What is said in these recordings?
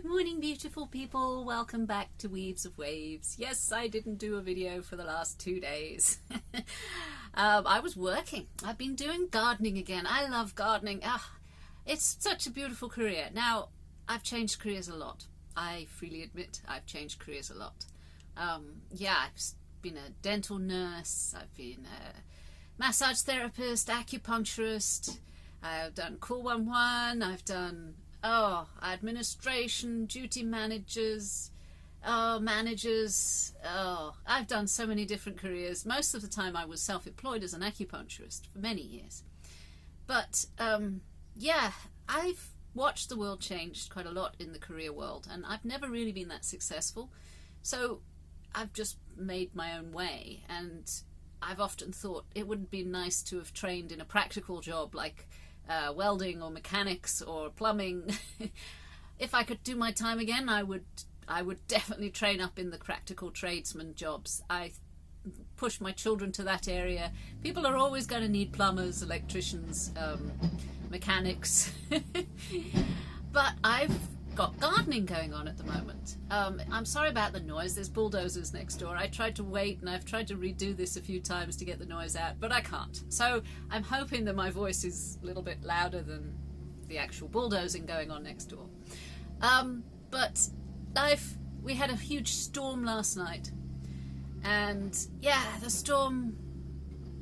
Good morning, beautiful people. Welcome back to Weaves of Waves. Yes, I didn't do a video for the last 2 days. I was working. I've been doing gardening again. I love gardening. It's such a beautiful career. Now, I've changed careers a lot. I freely admit I've changed careers a lot. I've been a dental nurse. I've been a massage therapist, acupuncturist. I've done Call 111. I've done administration, duty managers, managers. I've done so many different careers. Most of the time I was self-employed as an acupuncturist for many years. But I've watched the world change quite a lot in the career world, and I've never really been that successful. So I've just made my own way, and I've often thought it would be nice to have trained in a practical job like welding or mechanics or plumbing. If I could do my time again, I would definitely train up in the practical tradesman jobs. I push my children to that area. People are always going to need plumbers, electricians, mechanics. But I've got gardening going on at the moment. I'm sorry about the noise. There's bulldozers next door. I tried to wait, and I've tried to redo this a few times to get the noise out, but I can't. So I'm hoping that my voice is a little bit louder than the actual bulldozing going on next door. We had a huge storm last night, and the storm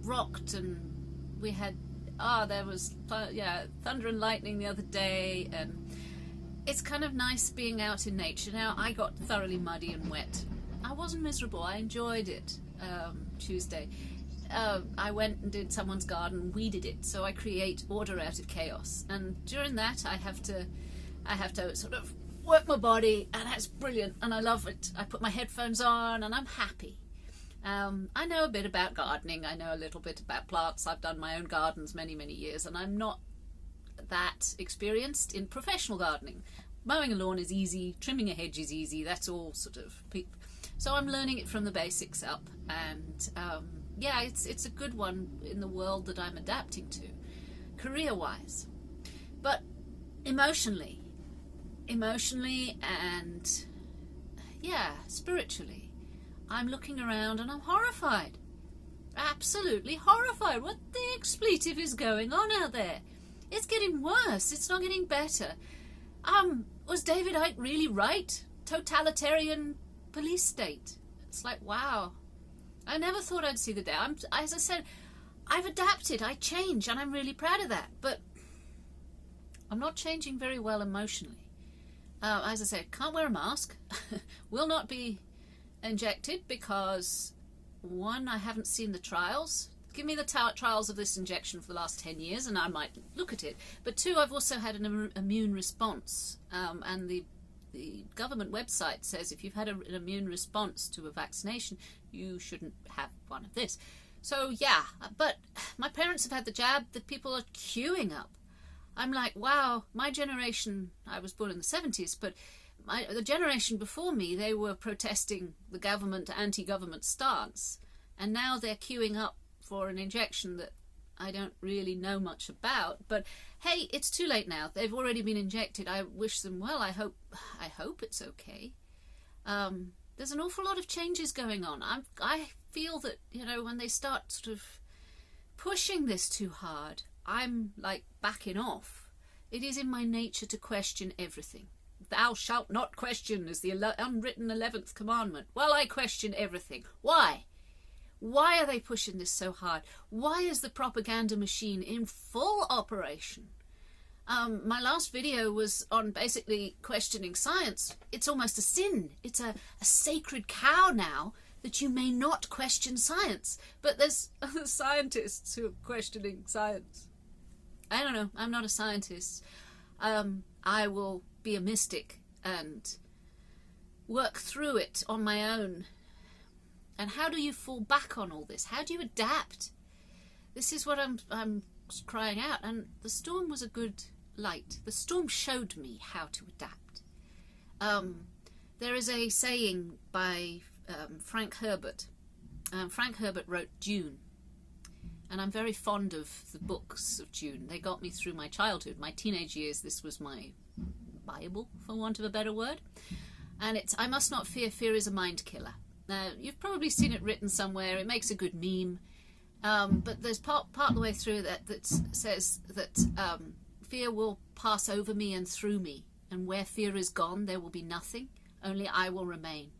rocked, and we had there was thunder and lightning the other day, and it's kind of nice being out in nature. Now, I got thoroughly muddy and wet. I wasn't miserable. I enjoyed it. Tuesday, I went and did someone's garden, weeded it, so I create order out of chaos. And during that, I have to sort of work my body, and that's brilliant, and I love it. I put my headphones on, and I'm happy. I know a bit about gardening. I know a little bit about plants. I've done my own gardens many, many years, and I'm not that experienced in professional gardening. Mowing a lawn is easy, trimming a hedge is easy, that's all sort of so I'm learning it from the basics up, and it's a good one in the world that I'm adapting to, career-wise. But emotionally and spiritually, I'm looking around and I'm horrified, absolutely horrified. What the expletive is going on out there? It's getting worse. It's not getting better. Was David Icke really right? Totalitarian police state. It's like, wow. I never thought I'd see the day. As I said, I've adapted. I change, and I'm really proud of that. But I'm not changing very well emotionally. As I said, can't wear a mask. Will not be injected because, one, I haven't seen the trials. Give me the trials of this injection for the last 10 years and I might look at it. But two, I've also had an immune response. And the government website says if you've had an immune response to a vaccination, you shouldn't have one of this. So but my parents have had the jab. The people are queuing up. I'm like, wow, my generation, I was born in the 70s, but the generation before me, they were protesting the government, anti-government stance. And now they're queuing up for an injection that I don't really know much about, but hey, it's too late now. They've already been injected. I wish them well. I hope it's okay. There's an awful lot of changes going on. I feel that, when they start sort of pushing this too hard, I'm like backing off. It is in my nature to question everything. Thou shalt not question is the unwritten 11th commandment. Well, I question everything. Why? Why are they pushing this so hard? Why is the propaganda machine in full operation? My last video was on basically questioning science. It's almost a sin. It's a sacred cow now that you may not question science. But there's other scientists who are questioning science. I don't know. I'm not a scientist. I will be a mystic and work through it on my own. And how do you fall back on all this? How do you adapt? This is what I'm crying out. And the storm was a good light. The storm showed me how to adapt. There is a saying by Frank Herbert. Frank Herbert wrote Dune. And I'm very fond of the books of Dune. They got me through my childhood, my teenage years. This was my Bible, for want of a better word. And it's, I must not fear, fear is a mind killer. Now, you've probably seen it written somewhere. It makes a good meme. But there's part of the way through that says that fear will pass over me and through me. And where fear is gone, there will be nothing. Only I will remain.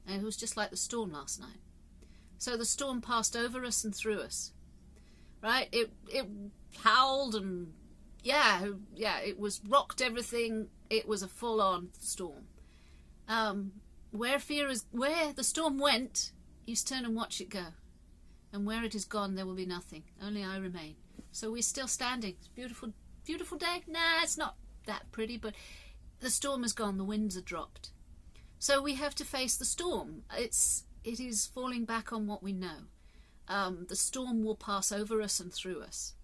And it was just like the storm last night. So the storm passed over us and through us. Right? It howled and it was rocked everything. It was a full-on storm. Where the storm went, you turn and watch it go. And where it is gone, there will be nothing. Only I remain. So we're still standing. It's a beautiful, beautiful day. Nah, it's not that pretty, but the storm is gone. The winds are dropped. So we have to face the storm. It is falling back on what we know. The storm will pass over us and through us.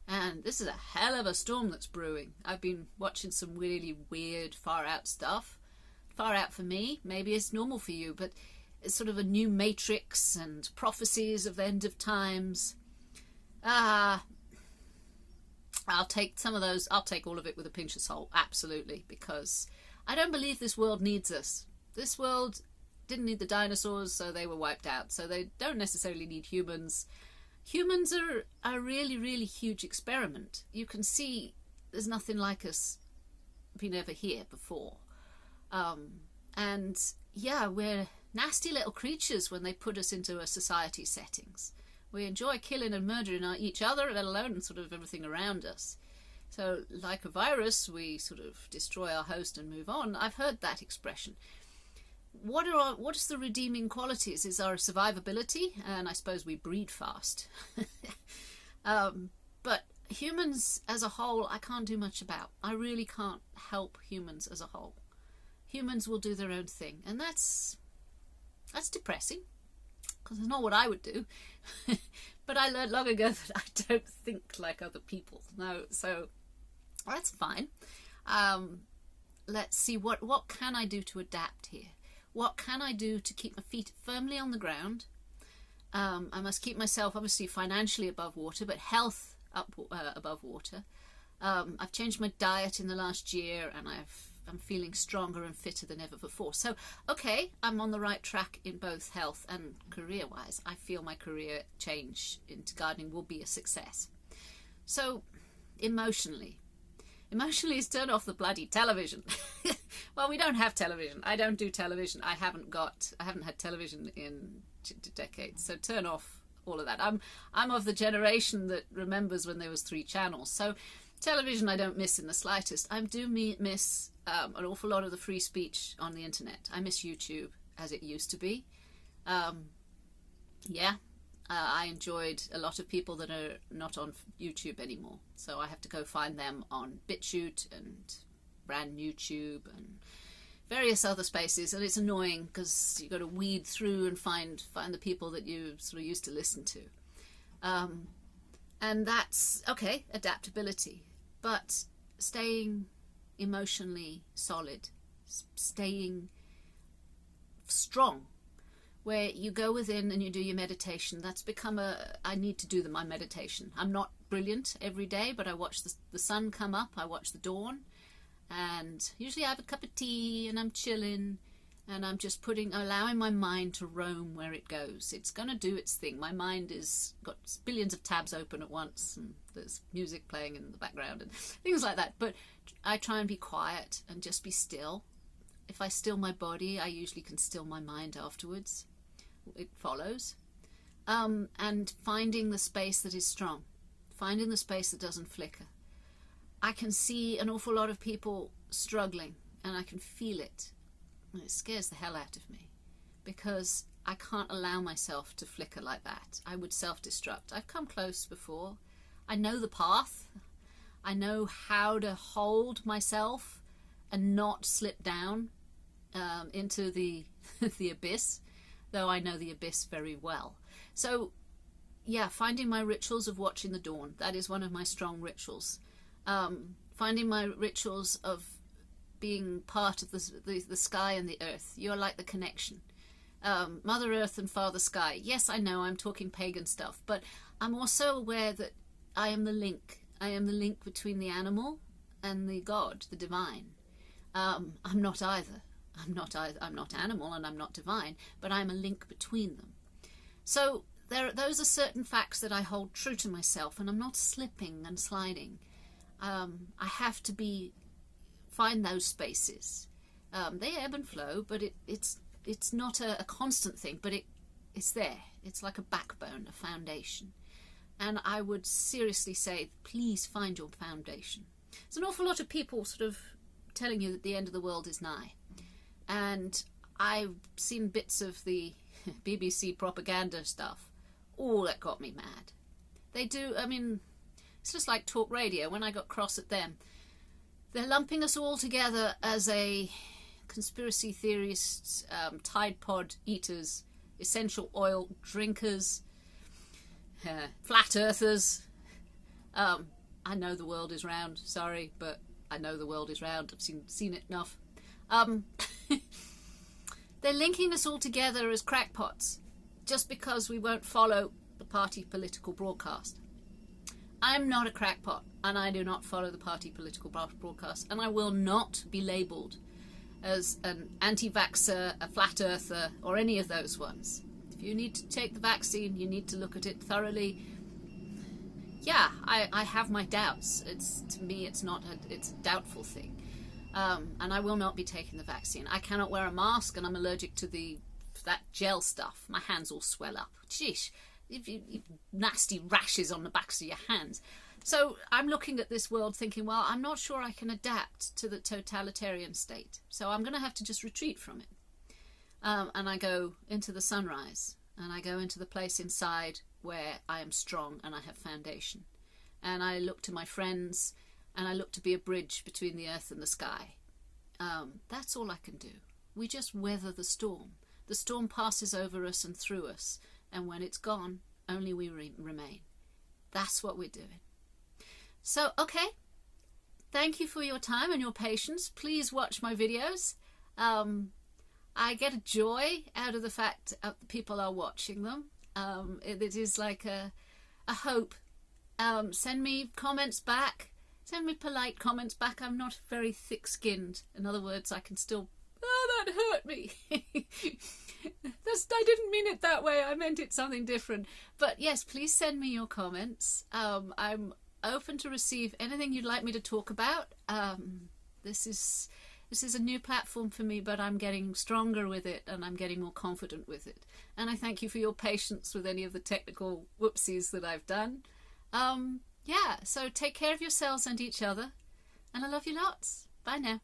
And this is a hell of a storm that's brewing. I've been watching some really weird, far-out stuff. Far out for me. Maybe it's normal for you, but it's sort of a new matrix and prophecies of the end of times. I'll take some of those. I'll take all of it with a pinch of salt, absolutely, because I don't believe this world needs us. This world didn't need the dinosaurs, so they were wiped out. So they don't necessarily need humans. Humans are a really, really huge experiment. You can see there's nothing like us been ever here before. And yeah, we're nasty little creatures when they put us into a society settings. We enjoy killing and murdering each other, let alone sort of everything around us. So like a virus, we sort of destroy our host and move on. I've heard that expression. What is the redeeming qualities? Is our survivability, and I suppose we breed fast. But humans as a whole, I can't do much about. I really can't help humans as a whole. Humans will do their own thing, and that's depressing, because it's not what I would do. But I learned long ago that I don't think like other people. No, so that's fine. Let's see, what can I do to adapt here? What can I do to keep my feet firmly on the ground? I must keep myself obviously financially above water, but health above water. I've changed my diet in the last year, and I'm feeling stronger and fitter than ever before. So, okay, I'm on the right track in both health and career-wise. I feel my career change into gardening will be a success. So, emotionally is turn off the bloody television. Well, we don't have television. I don't do television. I haven't had television in decades. So turn off all of that. I'm of the generation that remembers when there was 3 channels. So television I don't miss in the slightest. I do miss an awful lot of the free speech on the internet. I miss YouTube as it used to be. I enjoyed a lot of people that are not on YouTube anymore. So I have to go find them on BitChute and Brand YouTube and various other spaces. And it's annoying because you've got to weed through and find the people that you sort of used to listen to. And that's, okay, adaptability. But staying emotionally solid, staying strong, where you go within and you do your meditation. That's become I need to do my meditation. I'm not brilliant every day, but I watch the sun come up, I watch the dawn, and usually I have a cup of tea and I'm chilling, and I'm just allowing my mind to roam where it goes. It's going to do its thing. My mind is got billions of tabs open at once, and there's music playing in the background and things like that. But I try and be quiet and just be still. If I still my body, I usually can still my mind afterwards. It follows. And finding the space that is strong. Finding the space that doesn't flicker. I can see an awful lot of people struggling, and I can feel it. And it scares the hell out of me, because I can't allow myself to flicker like that. I would self-destruct. I've come close before. I know the path. I know how to hold myself and not slip down into the the abyss, though I know the abyss very well. So yeah, finding my rituals of watching the dawn. That is one of my strong rituals. Finding my rituals of being part of the sky and the earth. You're like the connection. Mother Earth and Father Sky. Yes, I know I'm talking pagan stuff, but I'm also aware that I am the link. I am the link between the animal and the God, the divine. I'm not either. I'm not animal and I'm not divine, but I'm a link between them. So those are certain facts that I hold true to myself, and I'm not slipping and sliding. I have to find those spaces. They ebb and flow, but it's not a constant thing, but it's there. It's like a backbone, a foundation. And I would seriously say, please find your foundation. There's an awful lot of people sort of telling you that the end of the world is nigh. And I've seen bits of the BBC propaganda stuff. Oh, that got me mad. They do, I mean, it's just like talk radio. When I got cross at them, they're lumping us all together as a conspiracy theorists, Tide Pod eaters, essential oil drinkers, flat earthers. I know the world is round, sorry, but I know the world is round. I've seen it enough. They're linking us all together as crackpots just because we won't follow the party political broadcast. I'm not a crackpot, and I do not follow the party political broadcast, and I will not be labelled as an anti-vaxxer, a flat earther, or any of those ones. If you need to take the vaccine, you need to look at it thoroughly. Yeah, I have my doubts. To me, it's a doubtful thing. And I will not be taking the vaccine. I cannot wear a mask, and I'm allergic to that gel stuff. My hands all swell up. Sheesh, nasty rashes on the backs of your hands. So I'm looking at this world thinking, well, I'm not sure I can adapt to the totalitarian state. So I'm going to have to just retreat from it. And I go into the sunrise, and I go into the place inside where I am strong and I have foundation. And I look to my friends, and I look to be a bridge between the earth and the sky. That's all I can do. We just weather the storm. The storm passes over us and through us, and when it's gone, only we remain. That's what we're doing. So, okay, thank you for your time and your patience. Please watch my videos. I get a joy out of the fact that people are watching them. It is like a hope. Send me comments back. Send me polite comments back. I'm not very thick-skinned. In other words, I can still... Oh, that hurt me. I didn't mean it that way. I meant it something different. But yes, please send me your comments. I'm open to receive anything you'd like me to talk about. This is a new platform for me, but I'm getting stronger with it, and I'm getting more confident with it. And I thank you for your patience with any of the technical whoopsies that I've done. Yeah, so take care of yourselves and each other, and I love you lots. Bye now.